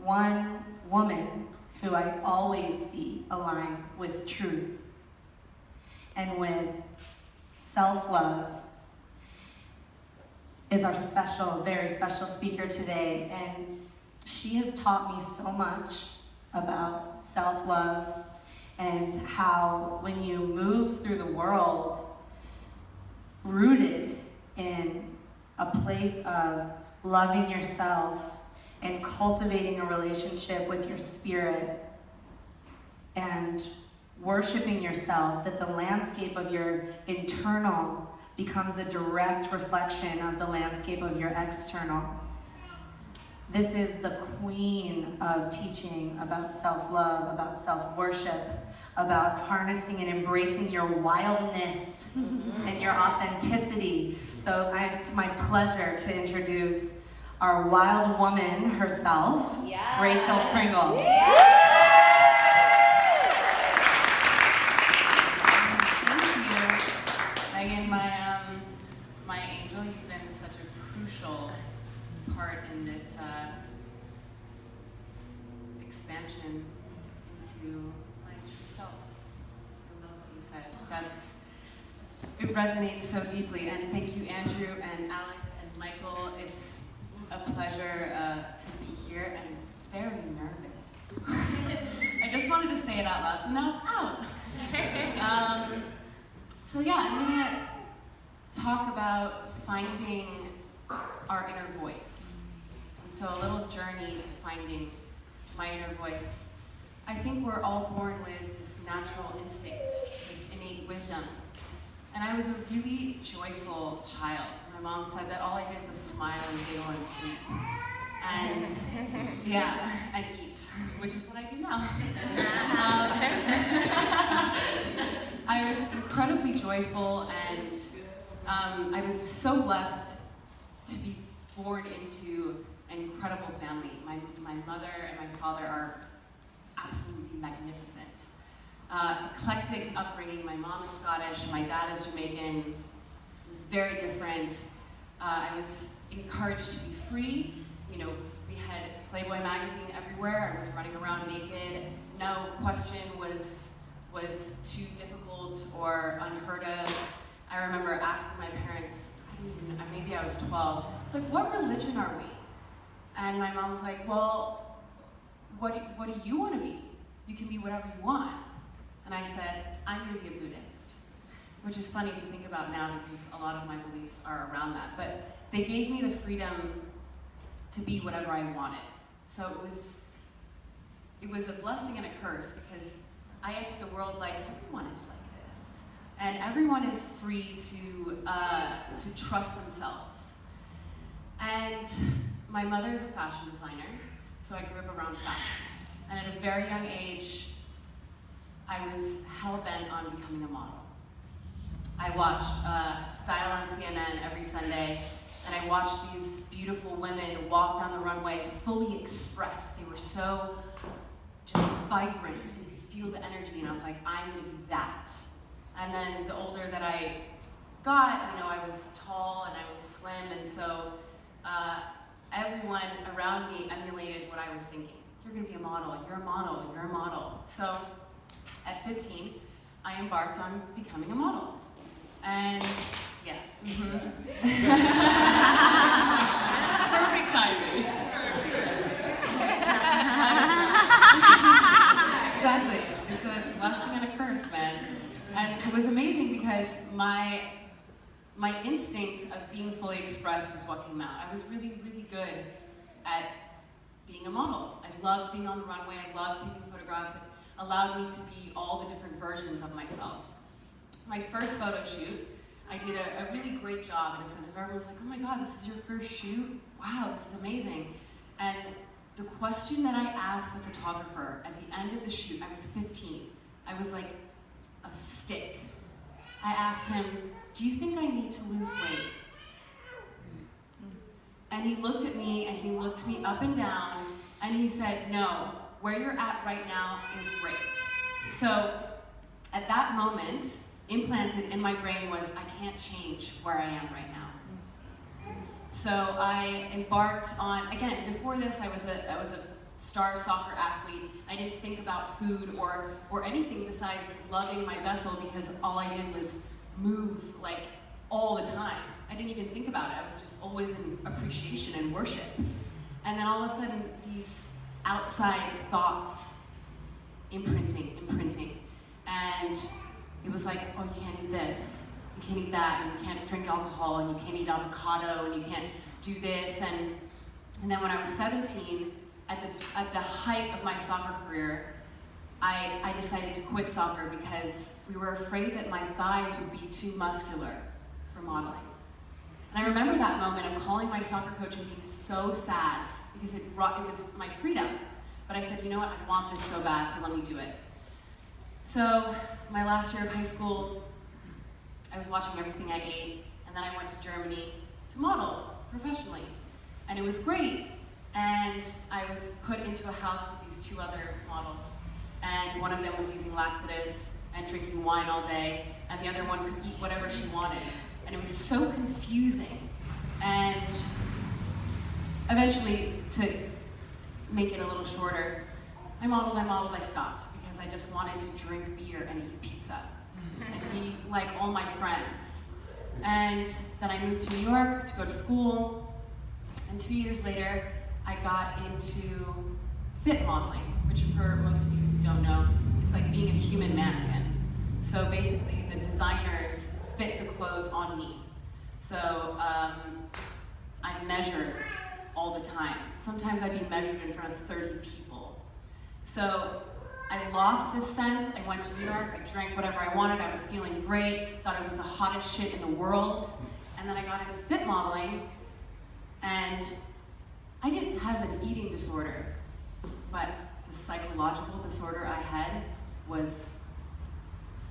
one woman who I always see align with truth and with self-love is our very special speaker today. And she has taught me so much about self-love and how when you move through the world rooted in a place of loving yourself and cultivating a relationship with your spirit and worshiping yourself, that the landscape of your internal becomes a direct reflection of the landscape of your external. This is the queen of teaching about self-love, about self-worship, about harnessing and embracing your wildness and your authenticity. So it's my pleasure to introduce our wild woman herself, Rachel Pringle. Thank you. Megan, my angel, you've been such a crucial part in this expansion into my true self. I love what you said. It resonates so deeply. And thank you, Andrew and Alex and Michael. It's a pleasure to be here. I'm very nervous. I just wanted to say it out loud, so now it's out. So yeah, I'm gonna talk about finding our inner voice. And so a little journey to finding my inner voice. I think we're all born with this natural instinct, this innate wisdom. And I was a really joyful child. My mom said that all I did was smile and giggle and sleep. And yeah, and eat, which is what I do now. I was incredibly joyful, and I was so blessed to be born into an incredible family. My mother and my father are absolutely magnificent. Eclectic upbringing. My mom is Scottish, my dad is Jamaican. It was very different. I was encouraged to be free. You know, we had Playboy magazine everywhere. I was running around naked. No question was too difficult or unheard of. I remember asking my parents, maybe I was 12, it's like, what religion are we? And my mom was like, well, what do you want to be? You can be whatever you want. And I said, I'm going to be a Buddhist, which is funny to think about now because a lot of my beliefs are around that. But they gave me the freedom to be whatever I wanted. So it was a blessing and a curse because I entered the world like everyone is like this, and everyone is free to trust themselves. And my mother is a fashion designer, so I grew up around fashion. And at a very young age, I was hell-bent on becoming a model. I watched Style on CNN every Sunday, and I watched these beautiful women walk down the runway fully expressed. They were so just vibrant, and you could feel the energy, and I was like, I'm gonna be that. And then the older that I got, I was tall and I was slim, and so everyone around me emulated what I was thinking. You're gonna be a model, you're a model, you're a model. So at 15, I embarked on becoming a model. And yeah. Perfect timing. Exactly. It's a blessing and a curse, man. And it was amazing because my instinct of being fully expressed was what came out. I was really, really good at being a model. I loved being on the runway. I loved taking photographs. It allowed me to be all the different versions of myself. My first photo shoot, I did a really great job in a sense of everyone was like, oh my God, this is your first shoot? Wow, this is amazing. And the question that I asked the photographer at the end of the shoot, I was 15. I was like a stick. I asked him, do you think I need to lose weight? And he looked at me and he looked me up and down and he said, no, where you're at right now is great. So at that moment, implanted in my brain was, I can't change where I am right now. So I embarked on, again, before this I was a star soccer athlete. I didn't think about food or anything besides loving my vessel, because all I did was move like all the time. I didn't even think about it. I was just always in appreciation and worship. And then all of a sudden, these outside thoughts imprinting. And it was like, oh, you can't eat this, you can't eat that, and you can't drink alcohol, and you can't eat avocado, and you can't do this. And then when I was 17, at the height of my soccer career, I decided to quit soccer because we were afraid that my thighs would be too muscular for modeling. And I remember that moment of calling my soccer coach and being so sad because it was my freedom. But I said, you know what, I want this so bad, so let me do it. So my last year of high school, I was watching everything I ate, and then I went to Germany to model professionally. And it was great. And I was put into a house with these two other models. And one of them was using laxatives and drinking wine all day, and the other one could eat whatever she wanted. And it was so confusing. And eventually, to make it a little shorter, I modeled, I stopped because I just wanted to drink beer and eat pizza and be like all my friends. And then I moved to New York to go to school, and 2 years later, I got into fit modeling, which for most of you who don't know, it's like being a human mannequin. So basically, the designers fit the clothes on me. So I measured all the time. Sometimes I'd be measured in front of 30 people. So I lost this sense. I went to New York, I drank whatever I wanted, I was feeling great, thought I was the hottest shit in the world. And then I got into fit modeling, and I didn't have an eating disorder, but the psychological disorder I had was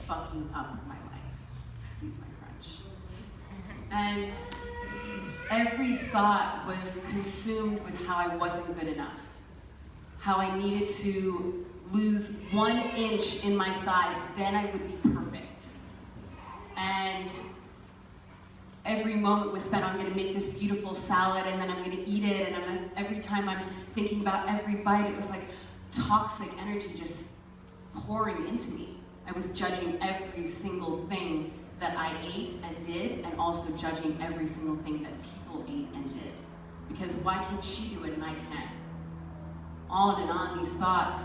fucking up my life. Excuse my French. And every thought was consumed with how I wasn't good enough, how I needed to lose 1 inch in my thighs, then I would be perfect. And every moment was spent, I'm gonna make this beautiful salad, and then I'm gonna eat it, and every time I'm thinking about every bite, it was like toxic energy just pouring into me. I was judging every single thing that I ate and did, and also judging every single thing that people ate and did. Because why can she do it and I can't? On and on, these thoughts.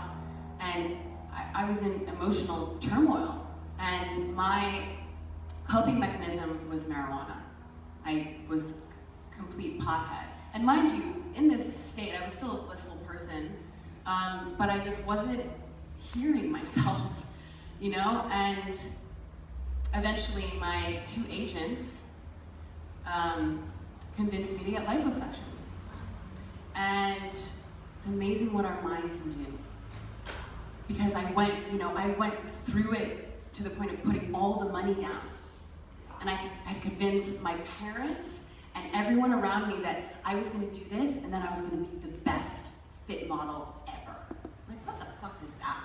And I was in emotional turmoil. And my coping mechanism was marijuana. I was a complete pothead. And mind you, in this state, I was still a blissful person, but I just wasn't hearing myself, you know? And eventually, my 2 agents convinced me to get liposuction. And it's amazing what our mind can do. Because I went through it to the point of putting all the money down. And I convinced my parents and everyone around me that I was gonna do this, and then I was gonna be the best fit model ever. Like, what the fuck does that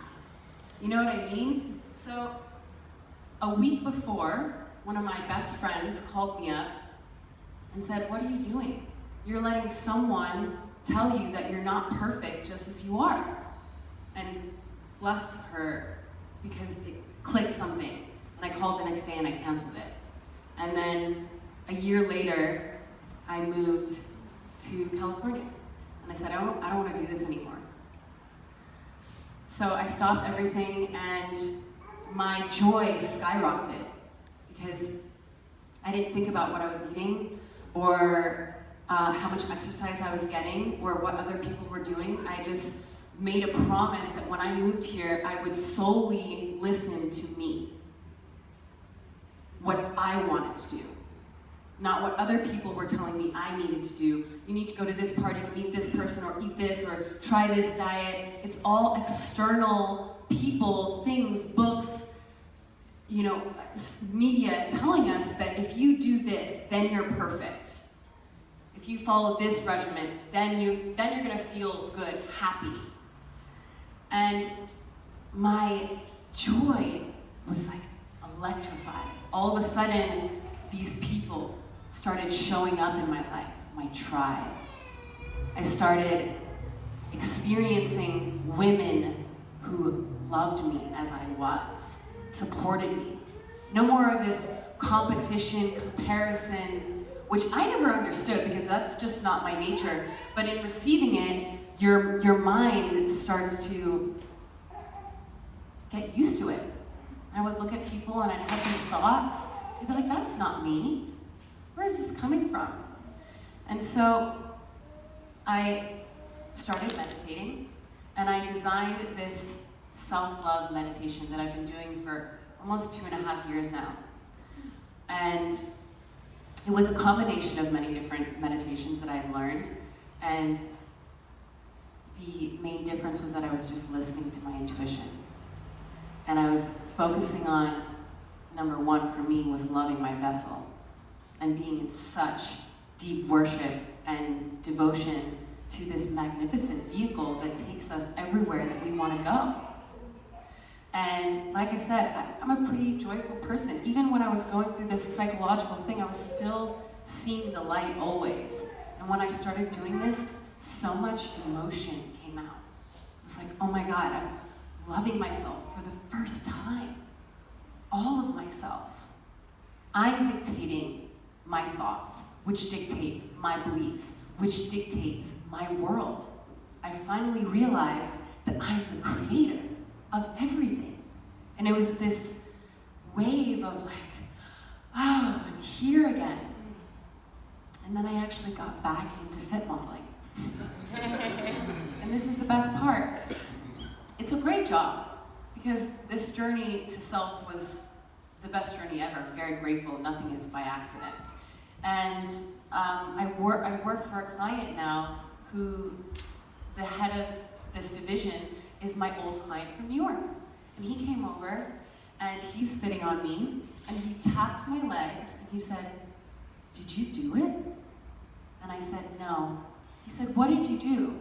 mean? You know what I mean? So, a week before, one of my best friends called me up and said, what are you doing? You're letting someone tell you that you're not perfect just as you are. And bless her, because it clicked something. And I called the next day and I canceled it. And then a year later, I moved to California. And I said, I don't want to do this anymore. So I stopped everything, and my joy skyrocketed because I didn't think about what I was eating or how much exercise I was getting or what other people were doing. I just made a promise that when I moved here, I would solely listen to me. What I wanted to do, not what other people were telling me I needed to do. You need to go to this party to meet this person, or eat this, or try this diet. It's all external people, things, books, you know, media telling us that if you do this, then you're perfect. If you follow this regimen, then you're gonna feel good, happy. And my joy was like electrified. All of a sudden, these people started showing up in my life, my tribe. I started experiencing women who loved me as I was, supported me. No more of this competition, comparison, which I never understood because that's just not my nature. But in receiving it, your mind starts to get used to it. I would look at people and I'd have these thoughts. I'd be like, that's not me. Where is this coming from? And so I started meditating, and I designed this self-love meditation that I've been doing for almost 2.5 years now. And it was a combination of many different meditations that I had learned, and the main difference was that I was just listening to my intuition. And I was focusing on, number one for me was loving my vessel and being in such deep worship and devotion to this magnificent vehicle that takes us everywhere that we want to go. And like I said, I'm a pretty joyful person. Even when I was going through this psychological thing, I was still seeing the light always. And when I started doing this, so much emotion came out. It was like, oh my God, I'm loving myself for the first time. All of myself. I'm dictating my thoughts, which dictate my beliefs, which dictates my world. I finally realized that I'm the creator of everything. And it was this wave of like, oh, I'm here again. And then I actually got back into fit modeling. And this is the best part. It's a great job, because this journey to self was the best journey ever. I'm very grateful. Nothing is by accident. And I work for a client now who, the head of this division, is my old client from New York. And he came over, and he's fitting on me, and he tapped my legs, and he said, "Did you do it?" And I said, "No." He said, "What did you do?"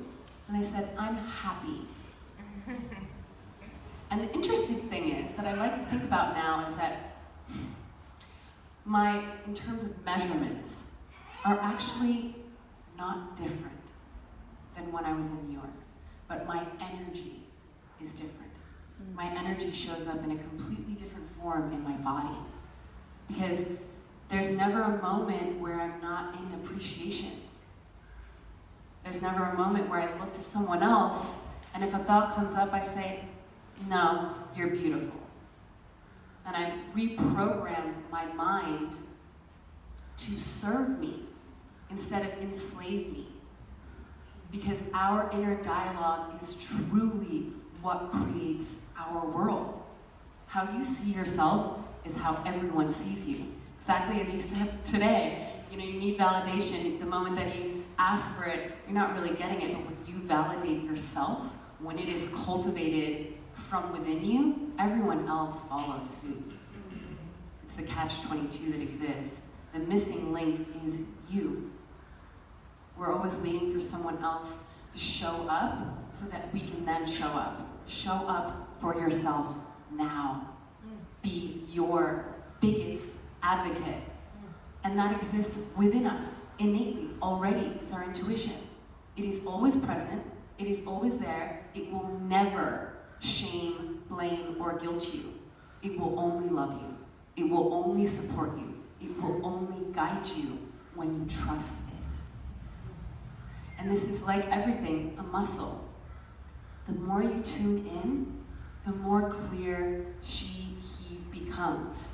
And I said, "I'm happy." And the interesting thing is that I like to think about now is that in terms of measurements, are actually not different than when I was in New York, but my energy is different. My energy shows up in a completely different form in my body, because there's never a moment where I'm not in appreciation. There's never a moment where I look to someone else, and if a thought comes up, I say, "No, you're beautiful." And I've reprogrammed my mind to serve me instead of enslave me. Because our inner dialogue is truly what creates our world. How you see yourself is how everyone sees you. Exactly as you said today, you need validation. The moment that you ask for it, you're not really getting it, but when you validate yourself, when it is cultivated from within you, everyone else follows suit. It's the catch-22 that exists. The missing link is you. We're always waiting for someone else to show up so that we can then show up. Show up for yourself now. Be your biggest advocate. And that exists within us, innately, already. It's our intuition. It is always present. It is always there. It will never shame, blame, or guilt you. It will only love you. It will only support you. It will only guide you when you trust it. And this is like everything, a muscle. The more you tune in, the more clear he becomes.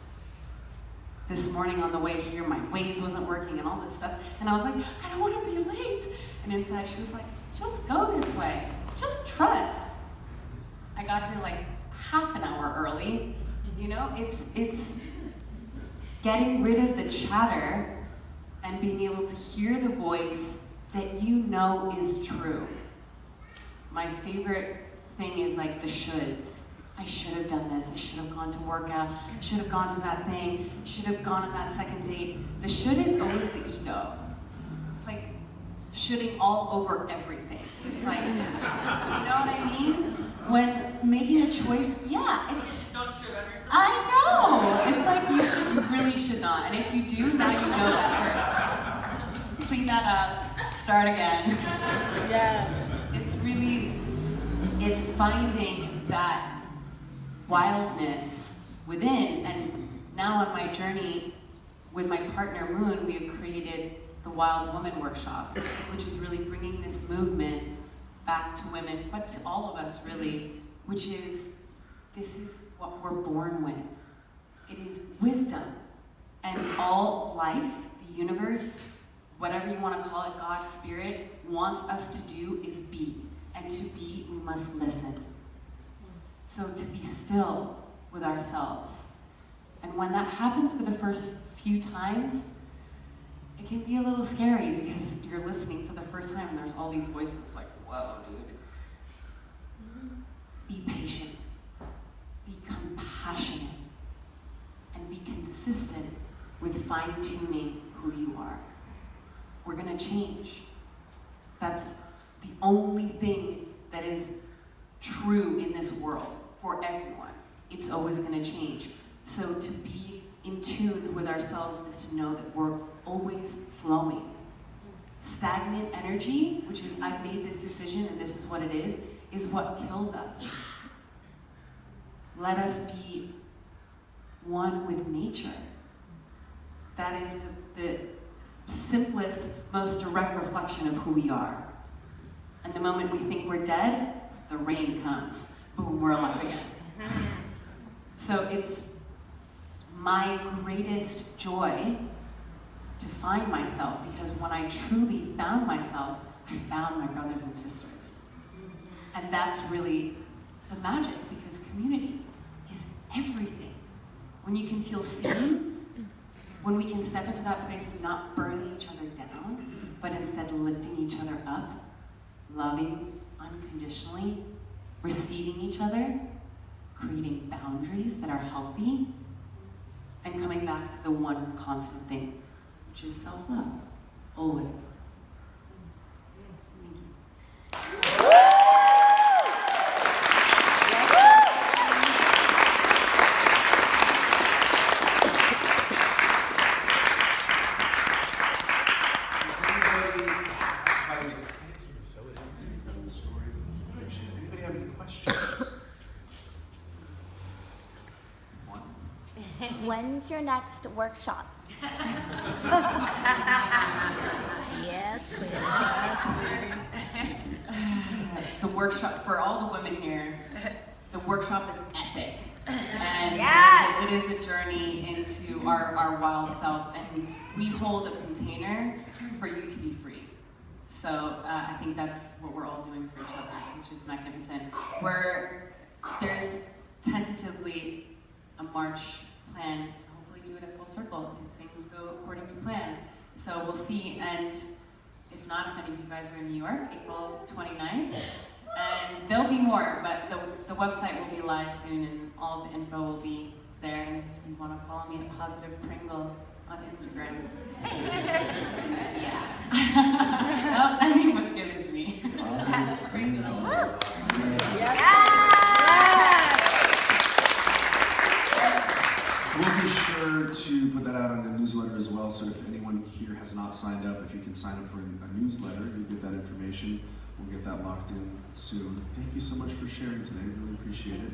This morning on the way here, my Waze wasn't working and all this stuff, and I was like, I don't want to be late. And inside she was like, just go this way. Just trust. I got here like half an hour early. It's getting rid of the chatter and being able to hear the voice that you know is true. My favorite thing is like the shoulds. I should have done this. I should have gone to workout. I should have gone to that thing. I should have gone on that second date. The should is always the ego. It's like shoulding all over everything. It's like, you know what I mean? When making a choice, yeah, it's... Don't should on yourself. I know! It's like you really should not. And if you do, now you know that. Clean that up. Start again. Yes. It's really, it's finding that wildness within. And now on my journey with my partner Moon, we have created the Wild Woman Workshop, which is really bringing this movement back to women, but to all of us really, which is, this is what we're born with. It is wisdom. And all life, the universe, whatever you want to call it, God, Spirit, wants us to do is be. And to be, we must listen. So to be still with ourselves. And when that happens for the first few times, it can be a little scary because you're listening for the first time and there's all these voices like, whoa, dude. Be patient. Be compassionate. And be consistent with fine-tuning who you are. We're gonna change. That's the only thing that is true in this world for everyone. It's always gonna change. So to be in tune with ourselves is to know that we're always flowing. Stagnant energy, which is I've made this decision and this is what it is what kills us. Let us be one with nature. That is the simplest, most direct reflection of who we are. And the moment we think we're dead, the rain comes. Boom, we're alive again. So it's my greatest joy to find myself, because when I truly found myself, I found my brothers and sisters. And that's really the magic, because community is everything. When you can feel seen, when we can step into that place of not burning each other down, but instead lifting each other up, loving unconditionally, receiving each other, creating boundaries that are healthy, and coming back to the one constant thing, which is self-love, always. Thank you. Anybody have any questions? When's your next workshop? Yes, clear. The workshop, for all the women here, the workshop is epic. And Yes! it is a journey into our wild self, and we hold a container for you to be free. So I think that's what we're all doing for each other, which is magnificent. There's tentatively a March plan to hopefully do it at Full Circle if things go according to plan. So we'll see, and if not, if any of you guys are in New York, April 29th, and there'll be more, but the website will be live soon and all of the info will be there. And if you want to follow me at Positive Pringle on Instagram. Yeah. Well, that name was given to me. Positive Pringle. We'll be sure to put that out on a newsletter as well, so if anyone here has not signed up, if you can sign up for a newsletter, you'll get that information. We'll get that locked in soon. Thank you so much for sharing today. Really appreciate it.